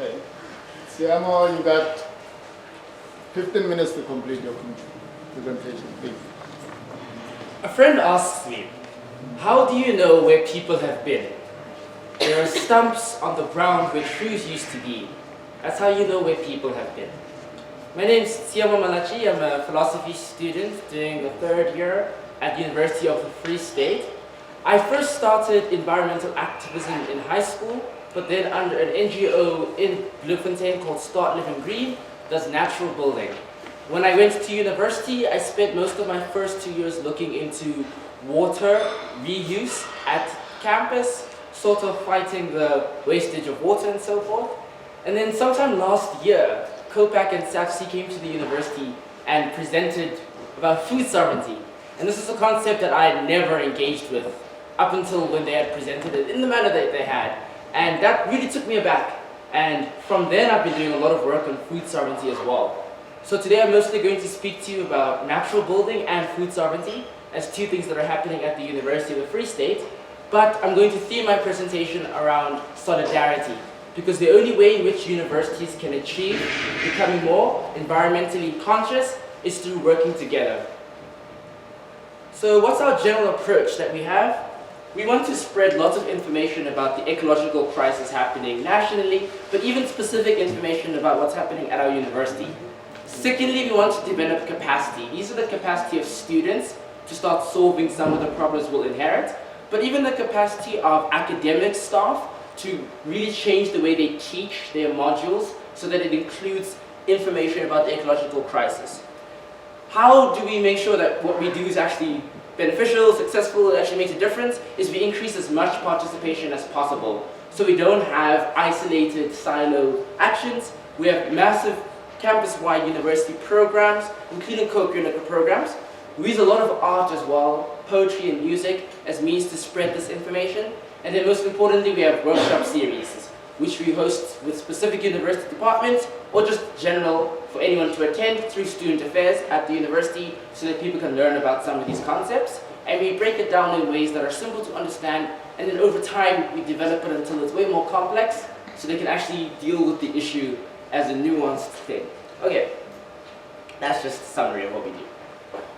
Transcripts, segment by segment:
Okay. Siamo, you got 15 minutes to complete your presentation, please. A friend asks me, how do you know where people have been? There are stumps on the ground where trees used to be. That's how you know where people have been. My name is Tsiamo Malachi. I'm a philosophy student doing the third year at the University of the Free State. I first started environmental activism in high school, but then under an NGO in Bloemfontein called Start Living Green, does natural building. When I went to university, I spent most of my first 2 years looking into water reuse at campus, sort of fighting the wastage of water and so forth. And then sometime last year, COPAC and SAFC came to the university and presented about food sovereignty. And this is a concept that I had never engaged with up until when they had presented it in the manner that they had. And that really took me aback. And from then I've been doing a lot of work on food sovereignty as well. So today I'm mostly going to speak to you about natural building and food sovereignty as two things that are happening at the University of the Free State. But I'm going to theme my presentation around solidarity, because the only way in which universities can achieve becoming more environmentally conscious is through working together. So what's our general approach that we have? We want to spread lots of information about the ecological crisis happening nationally, but even specific information about what's happening at our university. Secondly, we want to develop capacity. These are the capacity of students to start solving some of the problems we'll inherit, but even the capacity of academic staff to really change the way they teach their modules so that it includes information about the ecological crisis. How do we make sure that what we do is actually beneficial, successful, it actually makes a difference, is we increase as much participation as possible. So we don't have isolated silo actions. We have massive campus-wide university programs, including co-curricular programs. We use a lot of art as well, poetry and music, as means to spread this information. And then most importantly, we have workshop series, which we host with specific university departments, or just general for anyone to attend through student affairs at the university so that people can learn about some of these concepts. And we break it down in ways that are simple to understand, and then over time we develop it until it's way more complex so they can actually deal with the issue as a nuanced thing. Okay, that's just a summary of what we do.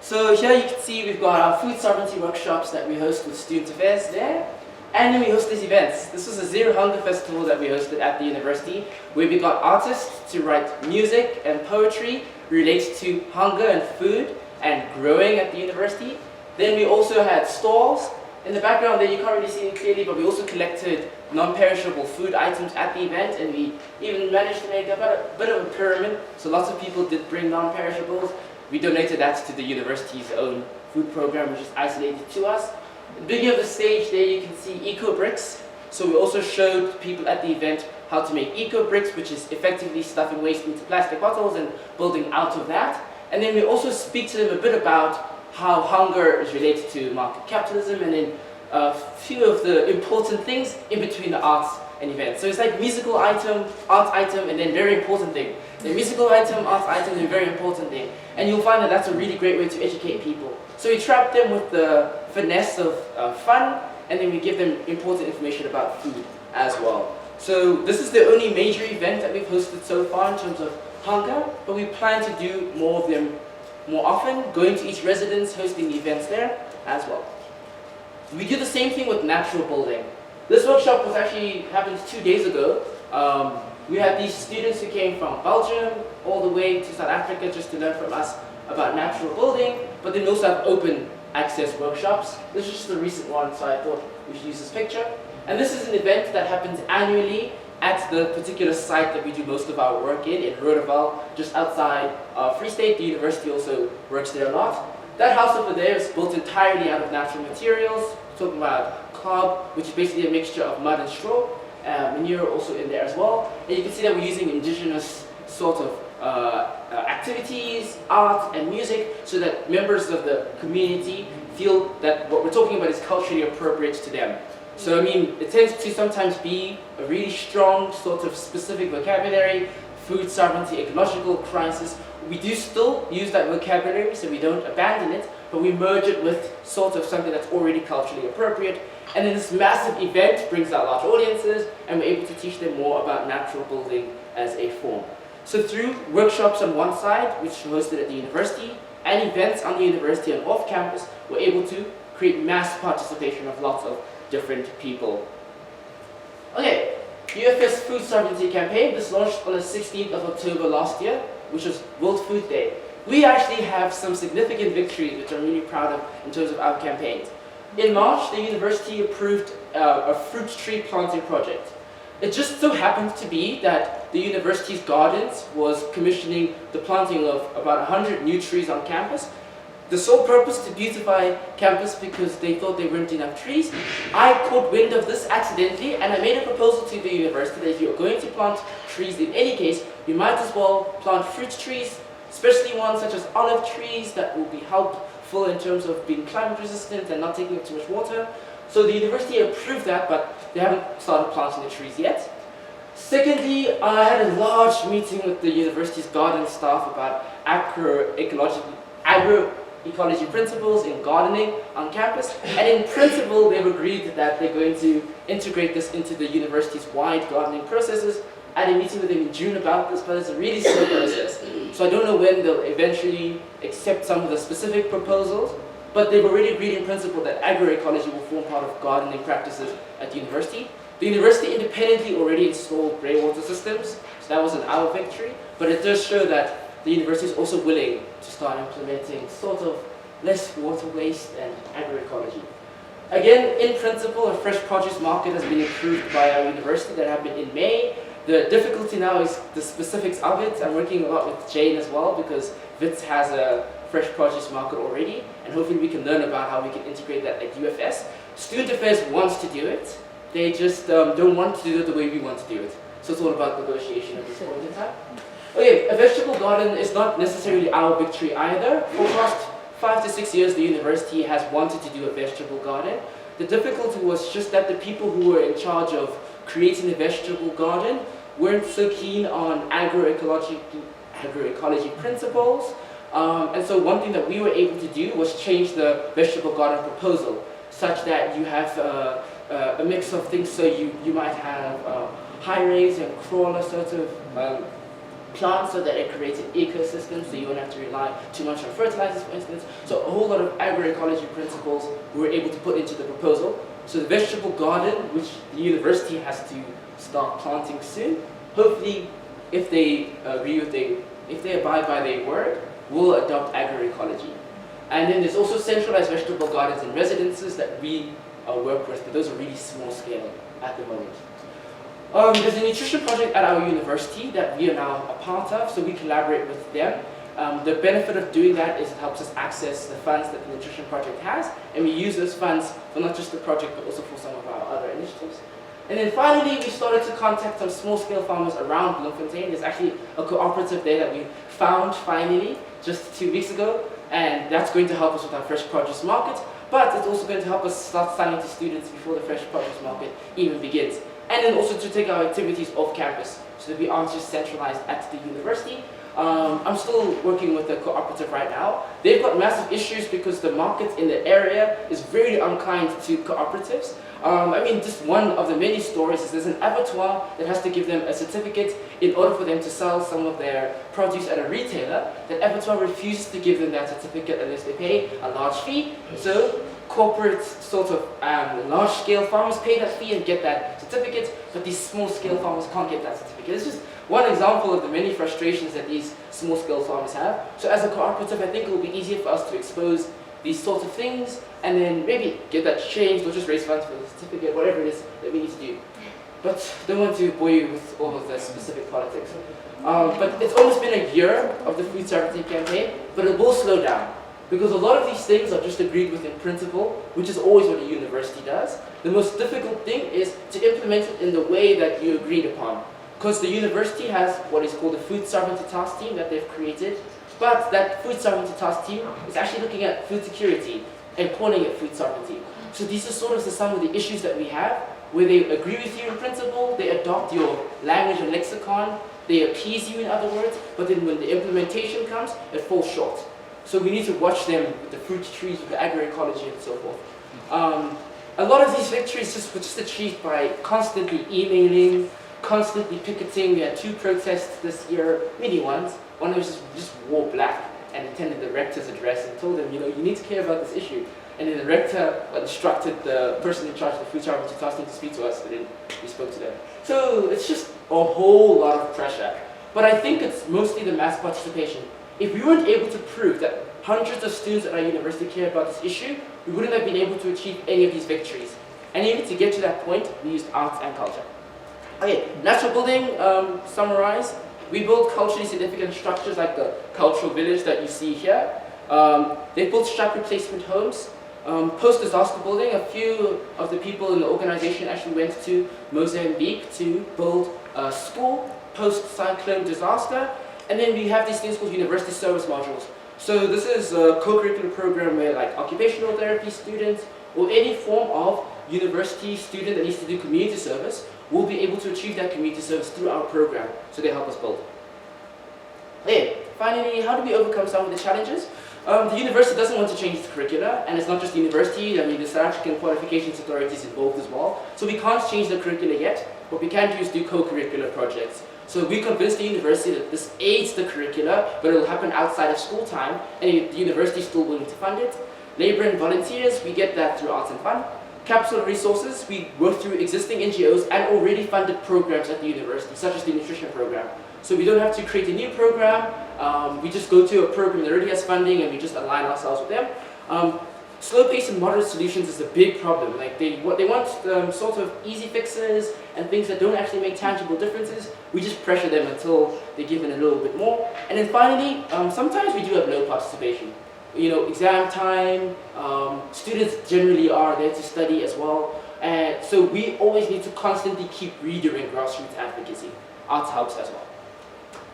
So here you can see we've got our food sovereignty workshops that we host with student affairs there. And then we host these events. This was a Zero Hunger Festival that we hosted at the university, where we got artists to write music and poetry related to hunger and food and growing at the university. Then we also had stalls. In the background there, you can't really see it clearly, but we also collected non-perishable food items at the event, and we even managed to make a bit of a pyramid. So lots of people did bring non-perishables. We donated that to the university's own food program, which is isolated to us. At the beginning of the stage there you can see eco bricks. So we also showed people at the event how to make eco bricks, which is effectively stuffing waste into plastic bottles and building out of that. And then we also speak to them a bit about how hunger is related to market capitalism, and then a few of the important things in between the arts and events. So it's like musical item, art item, and then very important thing. The musical item, art item, and very important thing. And you'll find that that's a really great way to educate people. So we trap them with the finesse of fun, and then we give them important information about food as well. So this is the only major event that we've hosted so far in terms of hunger, but we plan to do more of them more often, going to each residence, hosting events there as well. We do the same thing with natural building. This workshop was actually happened 2 days ago. We had these students who came from Belgium all the way to South Africa just to learn from us about natural building, but then we also have open access workshops. This is just a recent one, so I thought we should use this picture. And this is an event that happens annually at the particular site that we do most of our work in Rodeval, just outside Free State. The university also works there a lot. That house over there is built entirely out of natural materials. We're talking about cob, which is basically a mixture of mud and straw. Manure also in there as well. And you can see that we're using indigenous sort of activities, art and music, so that members of the community feel that what we're talking about is culturally appropriate to them. So I mean, it tends to sometimes be a really strong sort of specific vocabulary, food sovereignty, ecological crisis. We do still use that vocabulary, so we don't abandon it, but we merge it with sort of something that's already culturally appropriate. And then this massive event brings out large audiences, and we're able to teach them more about natural building as a form. So through workshops on one side, which are hosted at the university, and events on the university and off campus, we're able to create mass participation of lots of different people. Okay, UFS Food Sovereignty Campaign. This launched on the 16th of October last year, which was World Food Day. We actually have some significant victories which I'm really proud of in terms of our campaigns. In March, the university approved a fruit tree planting project. It just so happened to be that the university's gardens was commissioning the planting of about 100 new trees on campus. The sole purpose to beautify campus because they thought there weren't enough trees. I caught wind of this accidentally, and I made a proposal to the university that if you're going to plant trees in any case, you might as well plant fruit trees, especially ones such as olive trees that will be helpful in terms of being climate resistant and not taking up too much water. So the university approved that, but they haven't started planting the trees yet. Secondly, I had a large meeting with the university's garden staff about agroecology principles in gardening on campus, and in principle they've agreed that they're going to integrate this into the university's wide gardening processes. I had a meeting with them in June about this, but it's a really slow process. So I don't know when they'll eventually accept some of the specific proposals, but they've already agreed in principle that agroecology will form part of gardening practices at the university. The university independently already installed greywater systems, so that was an our victory, but it does show that the university is also willing to start implementing sort of less water waste and agroecology. Again, in principle, a fresh produce market has been approved by our university that happened in May. The difficulty now is the specifics of it. I'm working a lot with Jane as well because Wits has a fresh produce market already, and hopefully we can learn about how we can integrate that at UFS. Student Affairs wants to do it. They just don't want to do it the way we want to do it. So it's all about negotiation at this point in time. Okay, a vegetable garden is not necessarily our victory either. For the past 5 to 6 years, the university has wanted to do a vegetable garden. The difficulty was just that the people who were in charge of creating the vegetable garden weren't so keen on agroecology principles. And so one thing that we were able to do was change the vegetable garden proposal such that you have a mix of things. So you might have high raise and crawler sort of plants so that it creates an ecosystem so you don't have to rely too much on fertilizers, for instance. So a whole lot of agroecology principles we were able to put into the proposal. So the vegetable garden, which the university has to start planting soon, hopefully if they if they abide by their word, will adopt agroecology. And then there's also centralized vegetable gardens and residences that we work with, but those are really small scale at the moment. There's a nutrition project at our university that we are now a part of, so we collaborate with them. The benefit of doing that is it helps us access the funds that the nutrition project has, and we use those funds for not just the project, but also for some of our other initiatives. And then finally, we started to contact some small-scale farmers around Bloemfontein. There's actually a cooperative there that we found finally just 2 weeks ago, and that's going to help us with our fresh produce market, but it's also going to help us start selling to students before the fresh produce market even begins. And then also to take our activities off campus so that we aren't just centralized at the university. I'm still working with the cooperative right now. They've got massive issues because the market in the area is very unkind to cooperatives. I mean, just one of the many stories is there's an abattoir that has to give them a certificate in order for them to sell some of their produce at a retailer. That abattoir refuses to give them that certificate unless they pay a large fee. So corporate sort of large-scale farmers pay that fee and get that certificate, but these small-scale farmers can't get that certificate. It's just one example of the many frustrations that these small-scale farmers have. So as a cooperative, I think it will be easier for us to expose these sorts of things and then maybe get that changed or just raise funds for the certificate, whatever it is that we need to do. But don't want to bore you with all of the specific politics. But it's almost been a year of the food sovereignty campaign, but it will slow down. Because a lot of these things are just agreed with in principle, which is always what a university does. The most difficult thing is to implement it in the way that you agreed upon. Because the university has what is called a food sovereignty task team that they've created, but that food sovereignty task team is actually looking at food security and calling it food sovereignty. So these are sort of some of the issues that we have, where they agree with you in principle, they adopt your language and lexicon, they appease you in other words, but then when the implementation comes, it falls short. So we need to watch them with the fruit trees, with the agroecology and so forth. A lot of these victories were just achieved by constantly emailing, constantly picketing. We had 2 protests this year, mini ones. One was just wore black and attended the rector's address and told them, you need to care about this issue. And then the rector instructed the person in charge of the food sovereignty task team to speak to us, and then we spoke to them. So it's just a whole lot of pressure. But I think it's mostly the mass participation. If we weren't able to prove that hundreds of students at our university care about this issue, we wouldn't have been able to achieve any of these victories. And even to get to that point, we used arts and culture. Okay, natural building, summarize. We build culturally significant structures like the cultural village that you see here. They built shock replacement homes. Post-disaster building, a few of the people in the organization actually went to Mozambique to build a school post-cyclone disaster. And then we have these things called university service modules. So this is a co-curricular program where like occupational therapy students or any form of university student that needs to do community service will be able to achieve that community service through our program. So they help us build. Okay, finally, how do we overcome some of the challenges? The university doesn't want to change its curricula, and it's not just the university, the South African Qualifications Authority is involved as well. So we can't change the curricula yet. What we can do is do co-curricular projects. So we convinced the university that this aids the curricula, but it will happen outside of school time, and the university is still willing to fund it. Labor and volunteers, we get that through Arts and Fun. Capital resources, we work through existing NGOs and already funded programs at the university, such as the nutrition program. So we don't have to create a new program, we just go to a program that already has funding and we just align ourselves with them. Slow pace and moderate solutions is a big problem. Like they want sort of easy fixes and things that don't actually make tangible differences. We just pressure them until they give in a little bit more. And then finally, sometimes we do have low participation. Exam time, students generally are there to study as well. And so we always need to constantly keep redoing grassroots advocacy. Arts helps as well.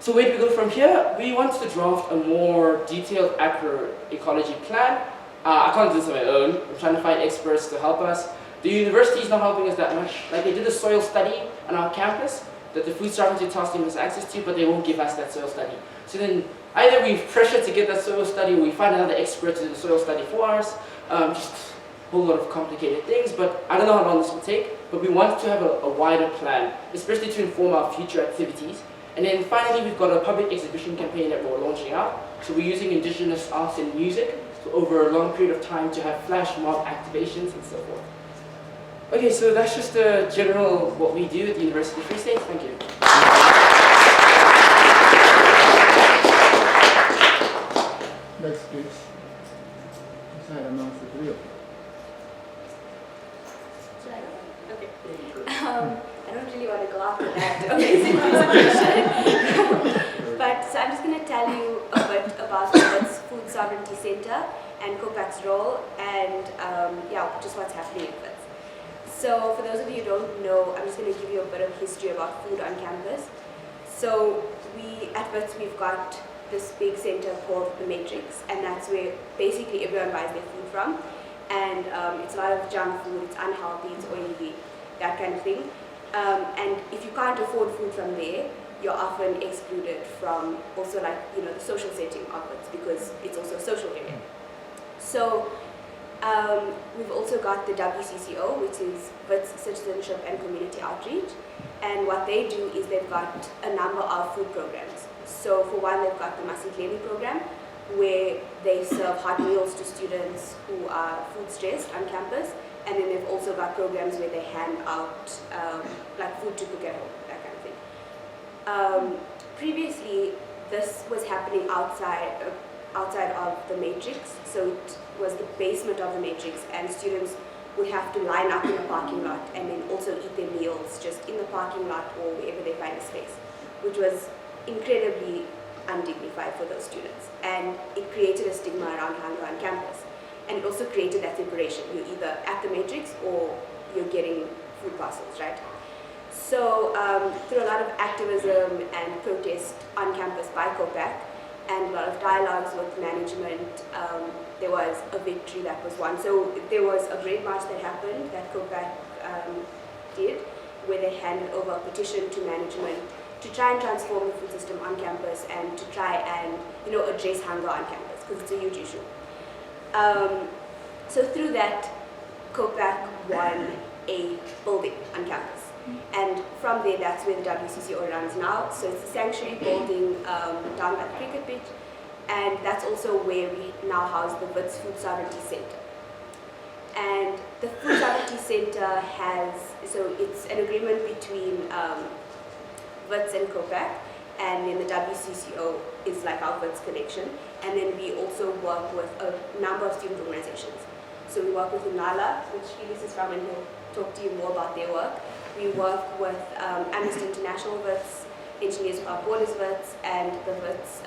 So where do we go from here? We want to draft a more detailed agroecology plan. I can't do this on my own. I'm trying to find experts to help us. The university is not helping us that much. Like they did a soil study on our campus that the food sovereignty task team has access to, but they won't give us that soil study. So then either we've pressured to get that soil study or we find another expert to do the soil study for us. Just a whole lot of complicated things, but I don't know how long this will take, but we want to have a wider plan, especially to inform our future activities. And then finally, we've got a public exhibition campaign that we're launching out. So we're using indigenous arts and music so over a long period of time to have flash mob activations and so forth. Okay, so that's just a general what we do at the University of Free State. Thank you. Next, please. Sorry, announce the video. Should I go? Okay. I don't really want to go after that amazing presentation. But so I'm just going to tell you a bit about the Wits Food Sovereignty Center and COPAC's role and just what's happening at Wits. So for those of you who don't know, I'm just going to give you a bit of history about food on campus. So at Wits we've got this big center called the Matrix, and that's where basically everyone buys their food from. And it's a lot of junk food, it's unhealthy, it's oily, that kind of thing. And if you can't afford food from there, you're often excluded from also the social setting of it because it's also a social area. So we've also got the WCCO, which is Wits Citizenship and Community Outreach. And what they do is they've got a number of food programs. So for one, they've got the Masitleli program, where they serve hot meals to students who are food stressed on campus. And then they've also got programs where they hand out food to cook at home, that kind of thing. Previously, this was happening outside of the Matrix. So it was the basement of the Matrix, and students would have to line up in a parking lot and then also eat their meals just in the parking lot or wherever they find a space, which was incredibly undignified for those students. And it created a stigma around hunger on campus. And it also created that separation. You're either at the Matrix or you're getting food parcels, right? So through a lot of activism and protest on campus by COPAC and a lot of dialogues with management, there was a victory that was won. So there was a great march that happened that COPAC did, where they handed over a petition to management to try and transform the food system on campus and to try and address hunger on campus. because it's a huge issue. So through that, COPAC won a building on campus. And from there, that's where the WCCO runs now. So it's a sanctuary building down by the cricket pitch. And that's also where we now house the Wits Food Sovereignty Center. And the Food Sovereignty Center has, so it's an agreement between Wits and COPAC, and then the WCCO is like our Wits connection. And then we also work with a number of student organizations. So we work with UNALA, which Felix is from, and he'll talk to you more about their work. We work with Amnesty International Wits, Engineers Without Borders Wits, and the Wits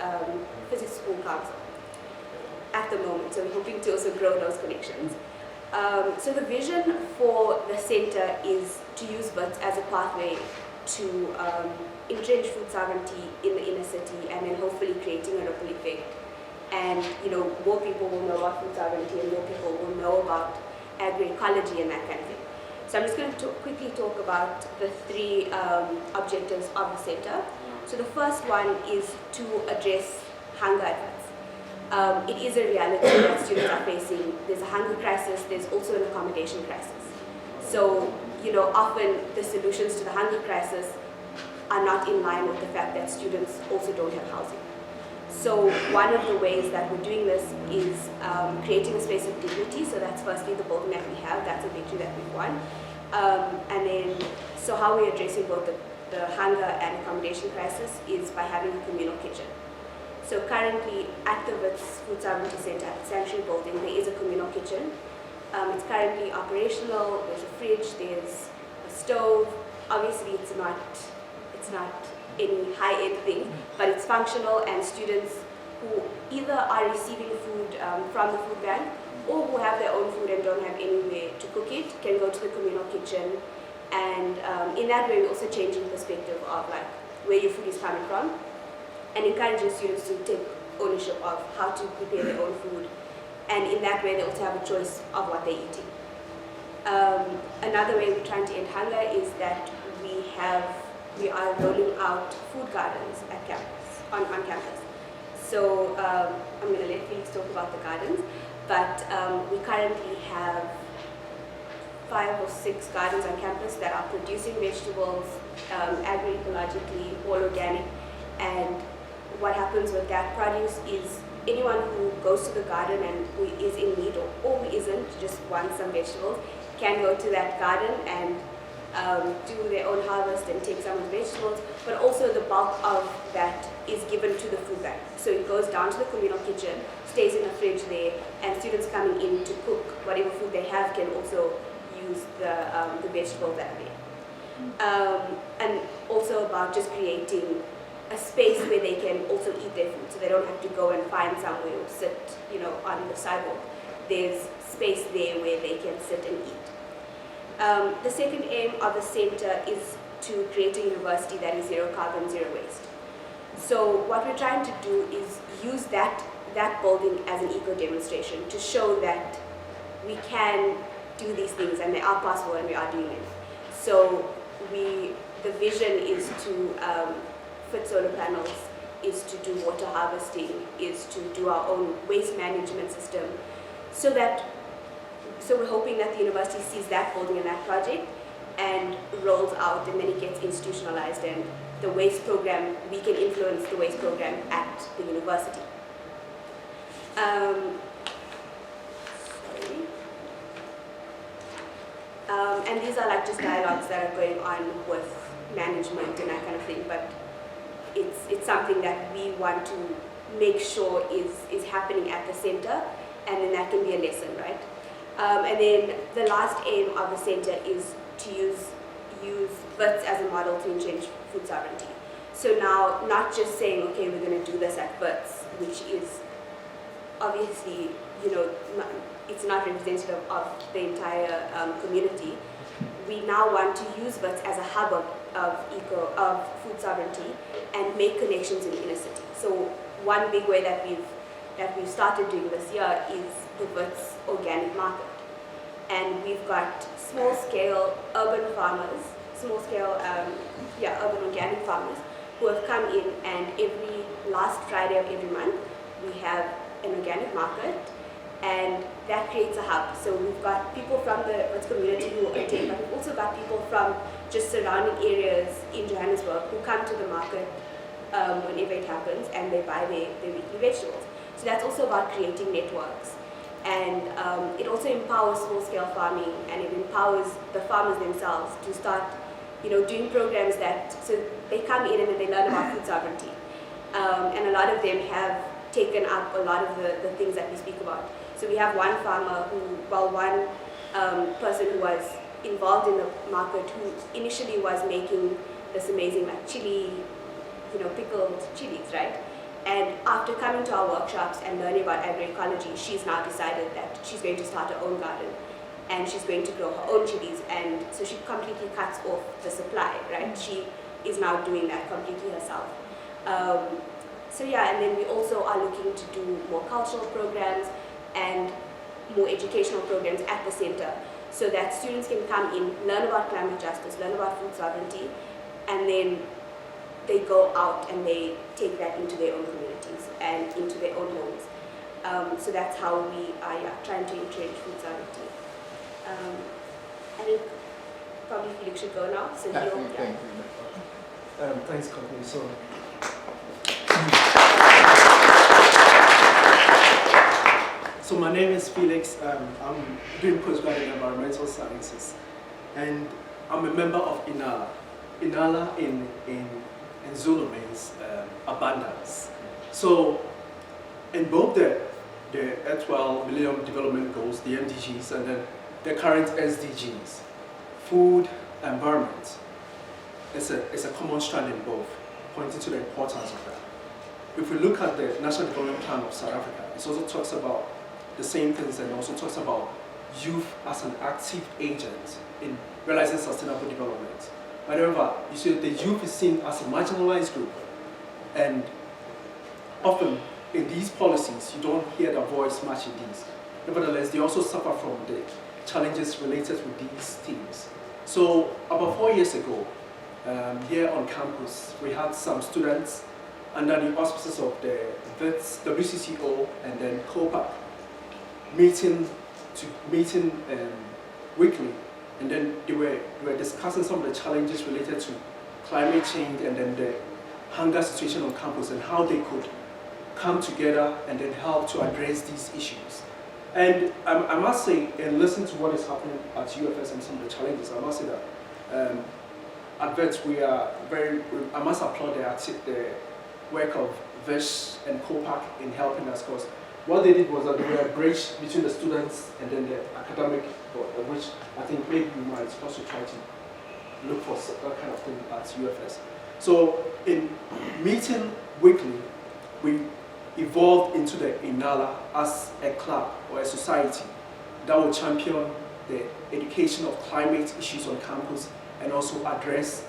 Physics School Council at the moment. So we're hoping to also grow those connections. So the vision for the center is to use Wits as a pathway to entrench food sovereignty in the inner city, and then hopefully creating a ripple effect. And more people will know about food sovereignty, and more people will know about agroecology and that kind of thing. So I'm just going to quickly talk about the three objectives of the center. So the first one is to address hunger at Wits. It is a reality that students are facing. There's a hunger crisis, there's also an accommodation crisis. So, often the solutions to the hunger crisis are not in line with the fact that students also don't have housing. So one of the ways that we're doing this is creating a space of dignity. So that's firstly the building that we have, that's a victory that we've won. And then, so how we're addressing both the hunger and accommodation crisis is by having a communal kitchen. So currently at the Wits Food Sovereignty Center, at the Sanctuary Building, there is a communal kitchen. It's currently operational. There's a fridge, there's a stove. Obviously it's not any high-end thing, but it's functional, and students who either are receiving food from the food bank or who have their own food and don't have anywhere to cook it can go to the communal kitchen. And in that way, we're also changing perspective of like where your food is coming from, and encouraging students to take ownership of how to prepare their own food. And in that way, they also have a choice of what they're eating. Another way we're trying to end hunger is that we are rolling out food gardens at campus, on campus. So I'm going to let Felix talk about the gardens, but we currently have 5 or 6 gardens on campus that are producing vegetables, agroecologically, all organic. And what happens with that produce is anyone who goes to the garden and who is in need or who isn't, just wants some vegetables, can go to that garden and do their own harvest and take some of the vegetables, but also the bulk of that is given to the food bank. So it goes down to the communal kitchen, stays in the fridge there, and students coming in to cook whatever food they have can also use the vegetables that are there. And also about just creating a space where they can also eat their food, so they don't have to go and find somewhere or sit, on the sidewalk. There's space there where they can sit and eat. The second aim of the center is to create a university that is zero carbon, zero waste. So what we're trying to do is use that building as an eco-demonstration to show that we can do these things and they are possible and we are doing it. So the vision is to fit solar panels, is to do water harvesting, is to do our own waste management system, so we're hoping that the university sees that building and that project and rolls out, and then it gets institutionalized, and the waste program, we can influence the waste program at the university. And these are like just dialogues that are going on with management and that kind of thing, but it's something that we want to make sure is happening at the center, and then that can be a lesson, right? And then the last aim of the center is to use Wits as a model to entrench food sovereignty. So now, not just saying, okay, we're going to do this at Wits, which is obviously, it's not representative of the entire community. We now want to use Wits as a hub of food sovereignty and make connections in the inner city. So one big way that we've started doing this year is the Wits organic market. And we've got small-scale urban farmers, urban organic farmers who have come in, and every last Friday of every month we have an organic market, and that creates a hub. So we've got people from the Wits community who attend, but we've also got people from just surrounding areas in Johannesburg who come to the market whenever it happens, and they buy their weekly vegetables. So that's also about creating networks. And it also empowers small-scale farming, and it empowers the farmers themselves to start, doing programs so they come in and then they learn about food sovereignty. And a lot of them have taken up a lot of the things that we speak about. So we have one farmer one person who was involved in the market who initially was making this amazing chili, pickled chilies, right? And after coming to our workshops and learning about agroecology, she's now decided that she's going to start her own garden and she's going to grow her own chilies. And so she completely cuts off the supply, right? She is now doing that completely herself. So yeah, and then we also are looking to do more cultural programs and more educational programs at the center so that students can come in, learn about climate justice, learn about food sovereignty, and then they go out and they take that into their own communities and into their own homes. So that's how we are trying to entrench food sovereignty. I think probably Felix should go now. So Thank he'll, you. Thanks, Courtney. So my name is Felix. I'm doing postgrad in environmental sciences, and I'm a member of INALA. INALA in Zulu means abundance. So in both the 12 Millennium Development Goals, the MDGs, and then the current SDGs, food, environment, it's a common strand in both, pointing to the importance of that. If we look at the National Development Plan of South Africa, it also talks about the same things, and also talks about youth as an active agent in realizing sustainable development. However, you see the youth is seen as a marginalized group, and often in these policies, you don't hear their voice much in these. Nevertheless, they also suffer from the challenges related with these themes. So about 4 years ago, here on campus, we had some students under the auspices of the Wits, WCCO, and then COPAC, meeting weekly, and then they were discussing some of the challenges related to climate change and then the hunger situation on campus and how they could come together and then help to address these issues. And I must say, and listen to what is happening at UFS and some of the challenges, I must say that at Wits I must applaud the work of Vish and COPAC in helping us, because what they did was that they were a bridge between the students and then the academic board, which I think maybe you might also try to look for that kind of thing at UFS. So in meeting weekly, we evolved into the INALA as a club or a society that will champion the education of climate issues on campus and also address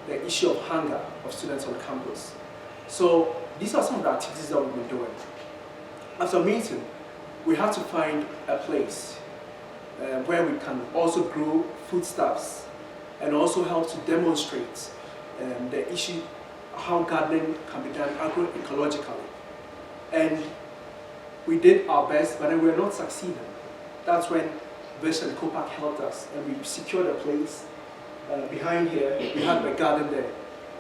the issue of hunger of students on campus. So these are some of the activities that we've been doing. After meeting, we have to find a place where we can also grow foodstuffs and also help to demonstrate the issue, how gardening can be done agroecologically. And we did our best, but then we were not succeeding. That's when Vish and COPAC helped us, and we secured a place behind here. We had a garden there.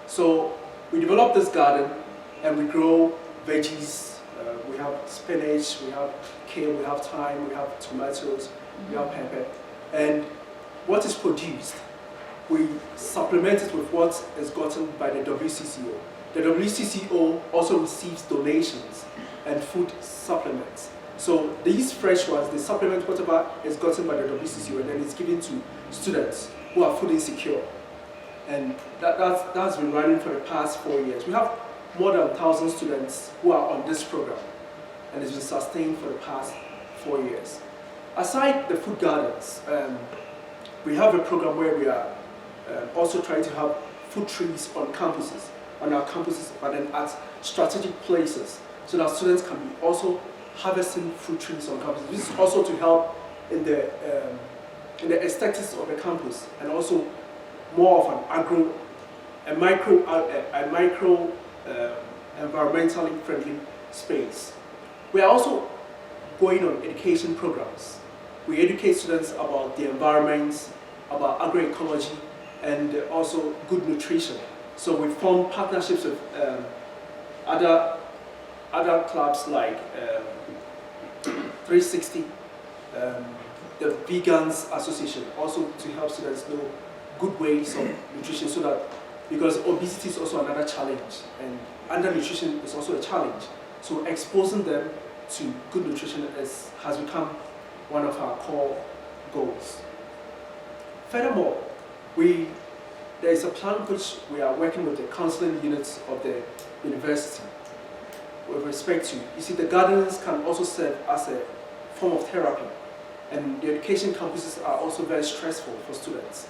So we developed this garden, and we grow veggies. We have spinach, we have kale, we have thyme, we have tomatoes, we have pepper. And what is produced, we supplement it with what is gotten by the WCCO. The WCCO also receives donations and food supplements. So these fresh ones, they supplement whatever is gotten by the WCCO, and then it's given to students who are food insecure. And that's been running for the past 4 years. We have more than 1,000 students who are on this program, and it's been sustained for the past 4 years. Aside the food gardens, we have a program where we are also trying to have food trees on our campuses, but then at strategic places, so that students can be also harvesting fruit trees on campus. This is also to help in the aesthetics of the campus, and also more of a micro environmentally friendly space. We are also going on education programs. We educate students about the environment, about agroecology, and also good nutrition. So we form partnerships with other clubs like 360, the Vegans Association, also to help students know good ways of nutrition, so that, because obesity is also another challenge and undernutrition is also a challenge. So exposing them to good nutrition has become one of our core goals. Furthermore, there is a plan which we are working with the counseling units of the university with respect to, you see, the gardens can also serve as a form of therapy, and the education campuses are also very stressful for students.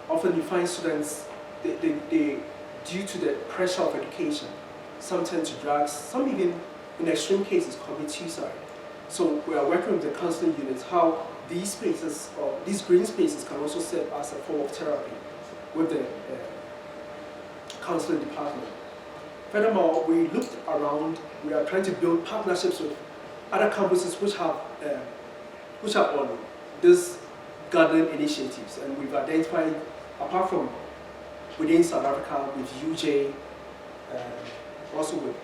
Often you find students, they due to the pressure of education, some turn to drugs, some even in extreme cases commit suicide. So we are working with the counseling units how these spaces, or these green spaces, can also serve as a form of therapy with the counseling department. Furthermore, we looked around, we are trying to build partnerships with other campuses which are on these gardening initiatives, and we've identified, apart from within South Africa with UJ, also with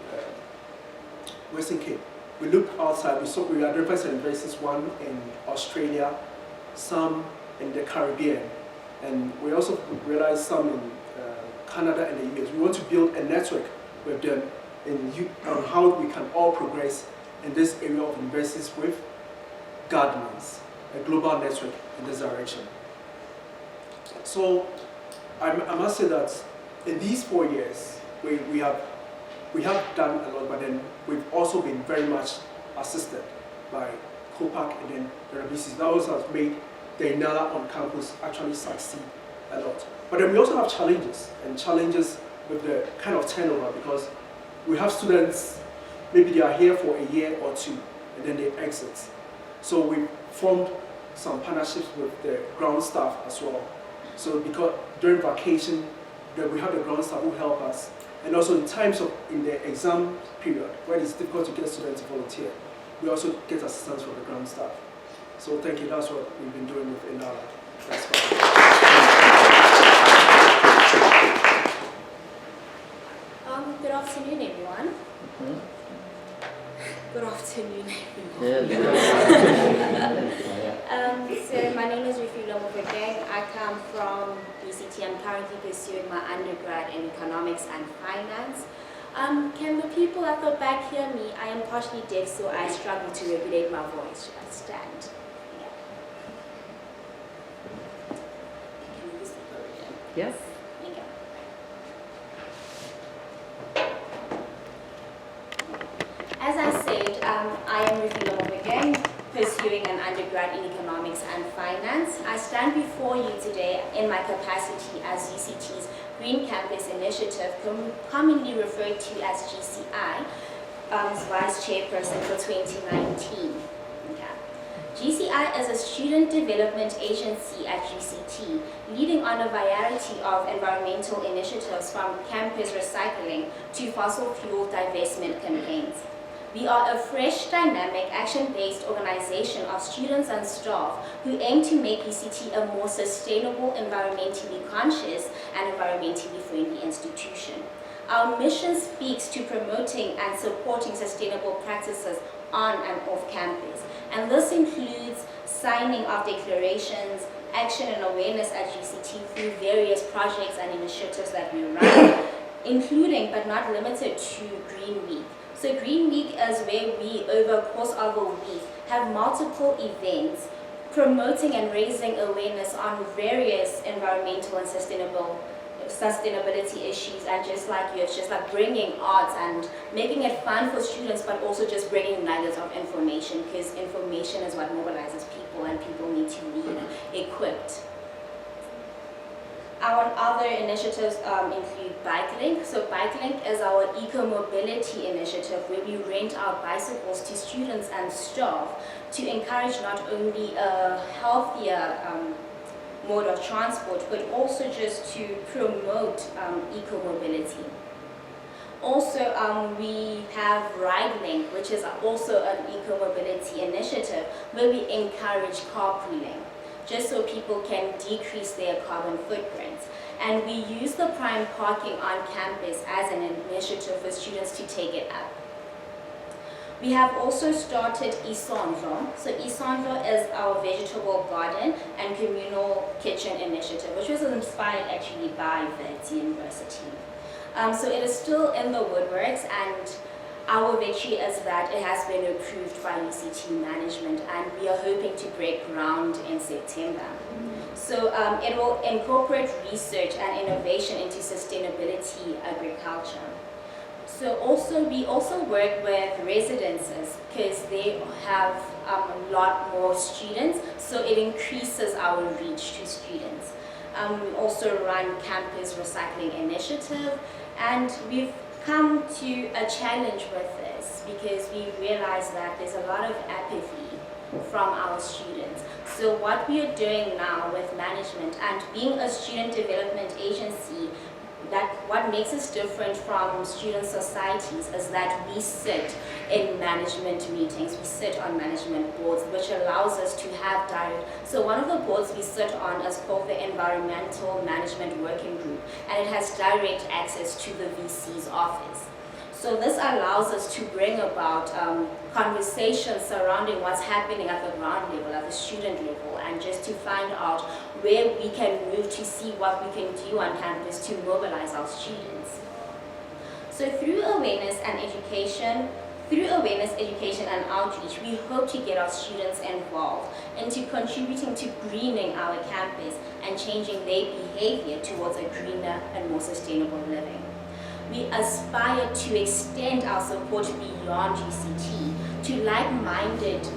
Western Cape. We looked outside, we identified some universities, one in Australia, some in the Caribbean, and we also realized some in Canada and the US. We want to build a network with them on how we can all progress in this area of universities with gardeners, a global network in this direction. So I must say that in these 4 years, we have done a lot, but then we've also been very much assisted by COPAC and then the RBCs. That also has made the INALA on campus actually succeed a lot. But then we also have challenges with the kind of turnover, because we have students, maybe they are here for a year or two, and then they exit. So we formed some partnerships with the ground staff as well. So because during vacation, we have the ground staff who help us. And also in the exam period, when it's difficult to get students to volunteer, we also get assistance from the ground staff. So thank you, that's what we've been doing with INALA. That's fine. Good afternoon, everyone. Good afternoon, everyone. So my name is Rufilo Mopegeng. I come from UCT. I'm currently pursuing my undergrad in economics and finance. Can the people at the back hear me? I am partially deaf, so I struggle to regulate my voice. Should I stand? Yeah. Can you use the podium? Yes. Thank you. As I said, I am Rufilo Mopegeng, pursuing an undergrad in economics and finance. I stand before you today in my capacity as UCT's Green Campus Initiative, commonly referred to as GCI, as Vice Chairperson for 2019. Okay. GCI is a student development agency at UCT, leading on a variety of environmental initiatives from campus recycling to fossil fuel divestment campaigns. We are a fresh, dynamic, action-based organization of students and staff who aim to make UCT a more sustainable, environmentally conscious, and environmentally friendly institution. Our mission speaks to promoting and supporting sustainable practices on and off campus, and this includes signing of declarations, action and awareness at UCT through various projects and initiatives that we run, including but not limited to Green Week. So Green Week is where we, over the course of a week, have multiple events promoting and raising awareness on various environmental and sustainability issues, and just like you, it's just like bringing art and making it fun for students, but also just bringing nuggets of information, because information is what mobilizes people, and people need to leave equipped. Our other initiatives include BikeLink. So BikeLink is our eco-mobility initiative where we rent our bicycles to students and staff to encourage not only a healthier mode of transport, but also just to promote eco-mobility. Also, we have RideLink, which is also an eco-mobility initiative where we encourage carpooling, just so people can decrease their carbon footprint. And we use the prime parking on campus as an initiative for students to take it up. We have also started Isondro. So Isondro is our vegetable garden and communal kitchen initiative, which was inspired actually by Wits University. So it is still in the woodworks, and our victory is that it has been approved by UCT management, and we are hoping to break ground in September. So it will incorporate research and innovation into sustainability agriculture. So we also work with residences because they have a lot more students, so it increases our reach to students. We also run campus recycling initiative, and we've come to a challenge with this because we realize that there's a lot of apathy from our students. So what we are doing now with management and being a student development agency, that what makes us different from student societies is that we sit in management meetings, we sit on management boards, which allows us to have direct. So one of the boards we sit on is called the Environmental Management Working Group, and it has direct access to the VC's office. So this allows us to bring about conversations surrounding what's happening at the ground level, at the student level, and just to find out where we can move to see what we can do on campus to mobilize our students. So through awareness, education and outreach, we hope to get our students involved into contributing to greening our campus and changing their behavior towards a greener and more sustainable living. We aspire to extend our support beyond UCT to like-minded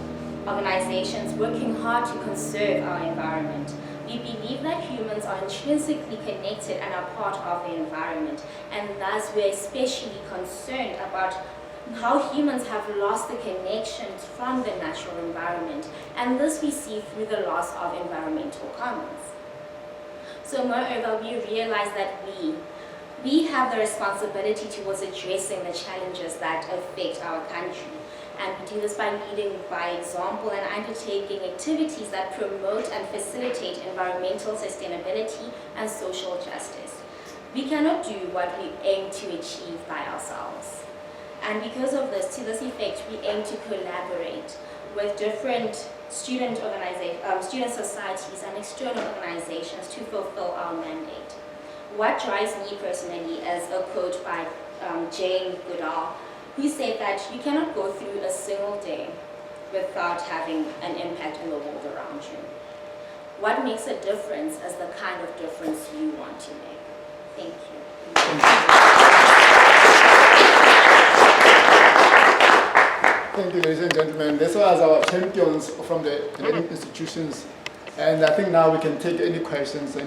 organizations working hard to conserve our environment. We believe that humans are intrinsically connected and are part of the environment, and thus we're especially concerned about how humans have lost the connections from the natural environment, and this we see through the loss of environmental commons. So moreover, we realize that we have the responsibility towards addressing the challenges that affect our country. And we do this by leading by example and undertaking activities that promote and facilitate environmental sustainability and social justice. We cannot do what we aim to achieve by ourselves. And because of this, to this effect, we aim to collaborate with different student societies and external organizations to fulfill our mandate. What drives me personally is a quote by Jane Goodall, who said that you cannot go through a single day without having an impact in the world around you. What makes a difference is the kind of difference you want to make. Thank you. Thank you, ladies and gentlemen. This was our champions from the learning institutions. And I think now we can take any questions.